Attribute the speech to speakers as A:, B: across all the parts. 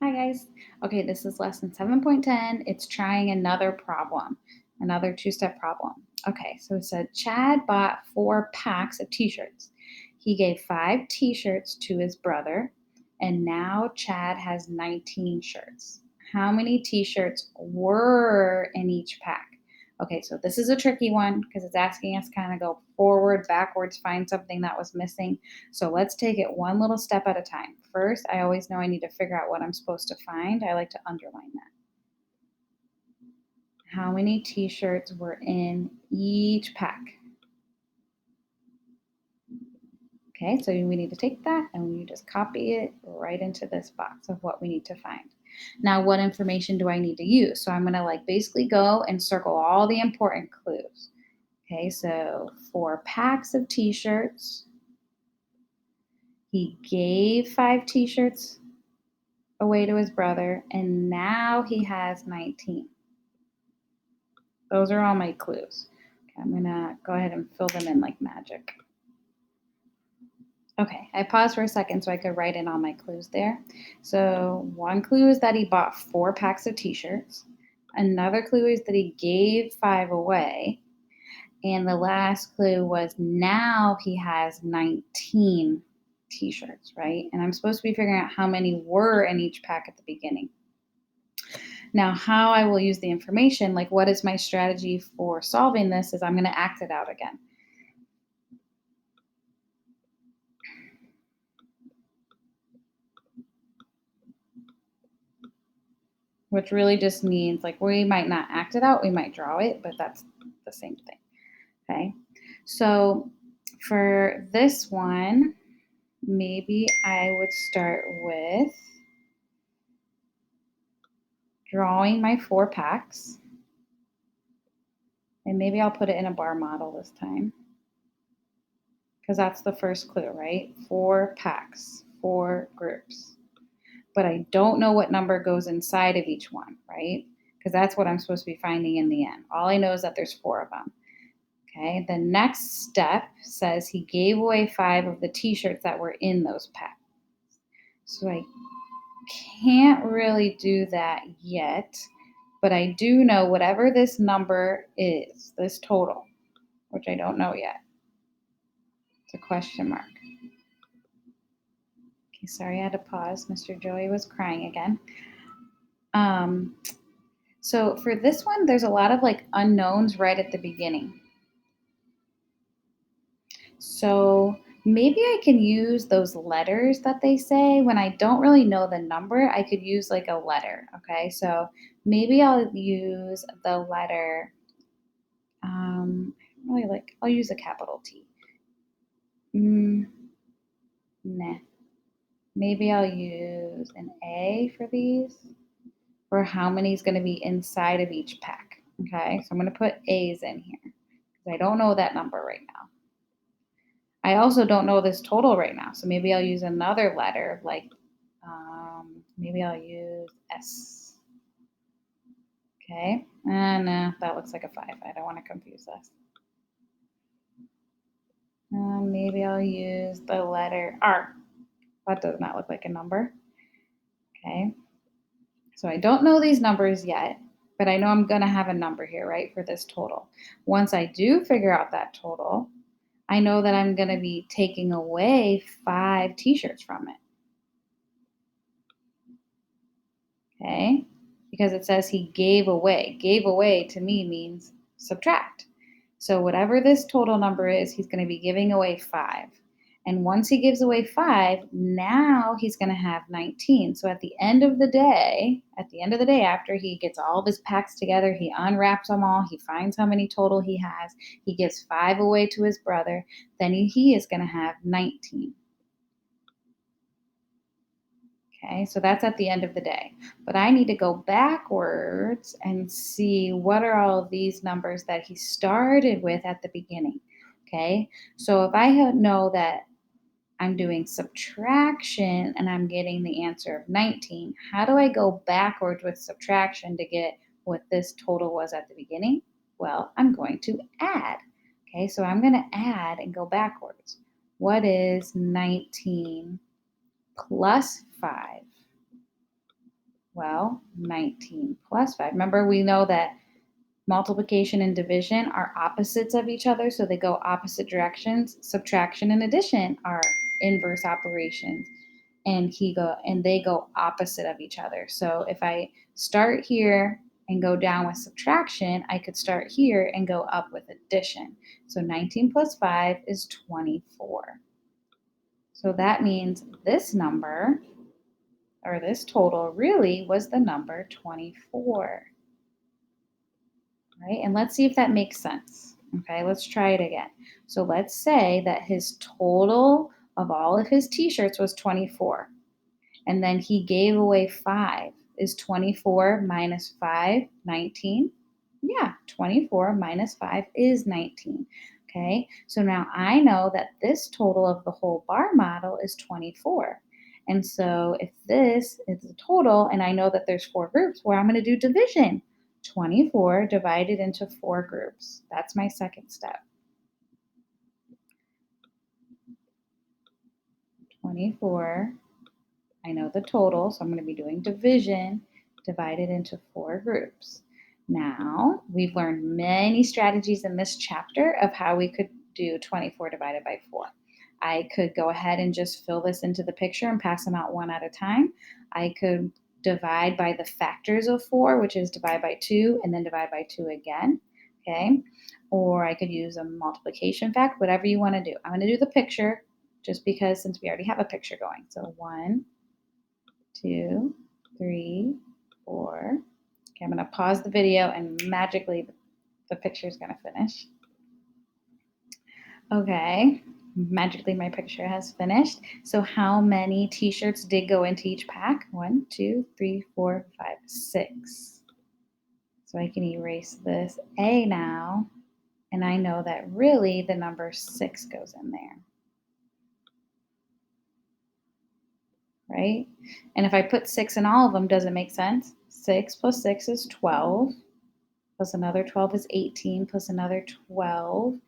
A: Hi guys. Okay, this is lesson 7.10. It's trying another problem, another two-step problem. Okay, so it said Chad bought 4 packs of t-shirts. He gave 5 t-shirts to his brother, and now Chad has 19 shirts. How many t-shirts were in each pack? Okay, so this is a tricky one because it's asking us kind of go forward, backwards, find something that was missing. So let's take it one little step at a time. First, I always know I need to figure out what I'm supposed to find. I like to underline that. How many t shirts were in each pack? Okay, so we need to take that and we just copy it right into this box of what we need to find. Now, what information do I need to use? So I'm going to like basically go and circle all the important clues. Okay, so 4 packs of t shirts. He gave 5 t-shirts away to his brother, and now he has 19. Those are all my clues. Okay, I'm gonna go ahead and fill them in like magic. Okay, I paused for a second so I could write in all my clues there. So one clue is that he bought 4 packs of t-shirts. Another clue is that he gave 5 away. And the last clue was now he has 19 t-shirts, right? And I'm supposed to be figuring out how many were in each pack at the beginning. Now, how I will use the information, like what is my strategy for solving this, is I'm going to act it out again. Which really just means like we might not act it out, we might draw it, but that's the same thing. Okay. So for this one, maybe I would start with drawing my 4 packs. And maybe I'll put it in a bar model this time. Because that's the first clue, right? 4 packs, 4 groups. But I don't know what number goes inside of each one, right? Because that's what I'm supposed to be finding in the end. All I know is that there's 4 of them. Okay, the next step says he gave away 5 of the t-shirts that were in those packs. So I can't really do that yet, but I do know whatever this number is, this total, which I don't know yet. It's a question mark. Okay, sorry I had to pause. Mr. Joey was crying again. So for this one, there's a lot of like unknowns right at the beginning. So maybe I can use those letters that they say when I don't really know the number. I could use like a letter. Okay, so maybe I'll use the letter. Really like I'll use a capital T. Nah. Maybe I'll use an A for these, for how many is going to be inside of each pack. Okay, so I'm going to put A's in here because I don't know that number right now. I also don't know this total right now, so maybe I'll use another letter, like maybe I'll use S. Okay, and that looks like a 5. I don't want to confuse this. Maybe I'll use the letter R. That does not look like a number. Okay, so I don't know these numbers yet, but I know I'm going to have a number here, right, for this total. Once I do figure out that total, I know that I'm going to be taking away 5 t-shirts from it. Okay, because it says he gave away. Gave away to me means subtract. So whatever this total number is, he's going to be giving away 5. And once he gives away 5, now he's going to have 19. So at the end of the day, after he gets all of his packs together, he unwraps them all, he finds how many total he has, he gives 5 away to his brother, then he is going to have 19. Okay, so that's at the end of the day. But I need to go backwards and see what are all of these numbers that he started with at the beginning. Okay, so if I know that I'm doing subtraction and I'm getting the answer of 19, how do I go backwards with subtraction to get what this total was at the beginning? Well, I'm going to add. Okay, so I'm going to add and go backwards. What is 19 plus 5? Well, 19 plus 5. Remember, we know that multiplication and division are opposites of each other, so they go opposite directions. Subtraction and addition are inverse operations, and they go opposite of each other. So if I start here and go down with subtraction, I could start here and go up with addition. So 19 plus 5 is 24. So that means this number, or this total, really was the number 24. Right? And let's see if that makes sense. Okay, let's try it again. So let's say that his total of all of his t-shirts was 24, and then he gave away 5. Is 24 minus 5 19? Yeah, 24 minus 5 is 19. Okay, so now I know that this total of the whole bar model is 24. And so if this is the total, and I know that there's 4 groups, well, I'm going to do division. 24 divided into 4 groups. That's my second step. 24, I know the total, so I'm going to be doing division divided into 4 groups. Now, we've learned many strategies in this chapter of how we could do 24 divided by 4. I could go ahead and just fill this into the picture and pass them out one at a time. I could divide by the factors of 4, which is divide by 2 and then divide by 2 again. Okay, or I could use a multiplication fact, whatever you want to do. I'm going to do the picture just because since we already have a picture going. So 1, 2, 3, 4. Okay, I'm going to pause the video and magically the picture is going to finish. Okay, magically my picture has finished. So how many t-shirts did go into each pack? 1, 2, 3, 4, 5, 6. So I can erase this A now, and I know that really the number 6 goes in there. Right? And if I put 6 in all of them, does it make sense? 6 plus 6 is 12, plus another 12 is 18, plus another 12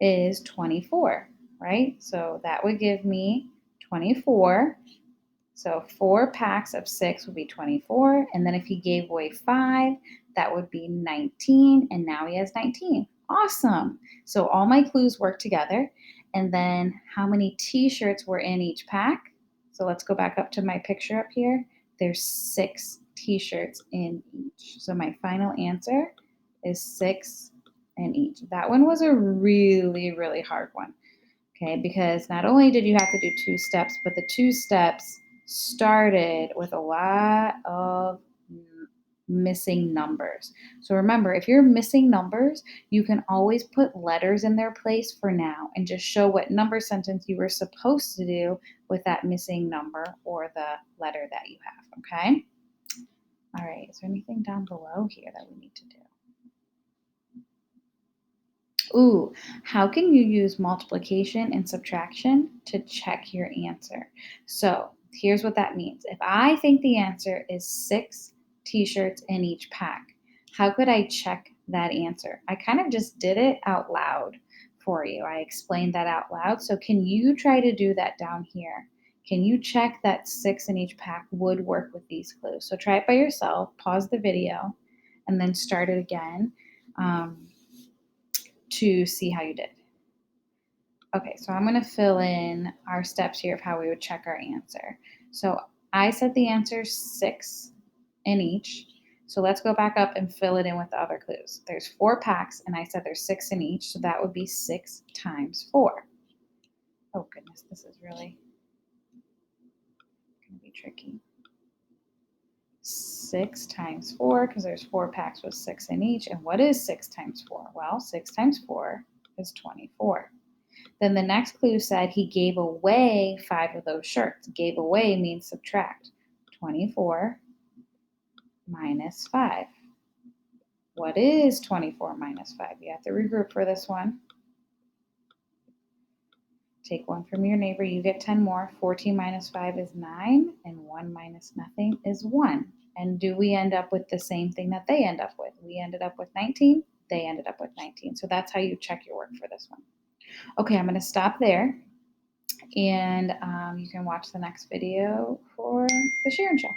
A: is 24, right? So that would give me 24. So 4 packs of 6 would be 24. And then if he gave away 5, that would be 19. And now he has 19. Awesome. So all my clues work together. And then how many t-shirts were in each pack? So let's go back up to my picture up here. There's 6 t-shirts in each. So my final answer is 6 in each. That one was a really, really hard one. Okay, because not only did you have to do 2 steps, but the 2 steps started with a lot of missing numbers. So remember, if you're missing numbers, you can always put letters in their place for now and just show what number sentence you were supposed to do with that missing number or the letter that you have, okay? All right, is there anything down below here that we need to do? Ooh, how can you use multiplication and subtraction to check your answer? So here's what that means. If I think the answer is 6 t-shirts in each pack, how could I check that answer? I kind of just did it out loud for you. I explained that out loud. So can you try to do that down here? Can you check that 6 in each pack would work with these clues? So try it by yourself, pause the video, and then start it again. To see how you did. Okay, so I'm going to fill in our steps here of how we would check our answer. So I said the answer 6 in each. So let's go back up and fill it in with the other clues. There's 4 packs, and I said there's 6 in each, so that would be 6 times 4. Oh goodness, this is really going to be tricky. 6 times 4, because there's 4 packs with 6 in each. And what is 6 times 4? Well, 6 times 4 is 24. Then the next clue said he gave away 5 of those shirts. Gave away means subtract. 24 minus 5. What is 24 minus 5? You have to regroup for this one. Take 1 from your neighbor, you get 10 more. 14 minus 5 is 9, and 1 minus nothing is 1. And do we end up with the same thing that they end up with? We ended up with 19, they ended up with 19. So that's how you check your work for this one. Okay, I'm going to stop there, and you can watch the next video for the Sharon Show.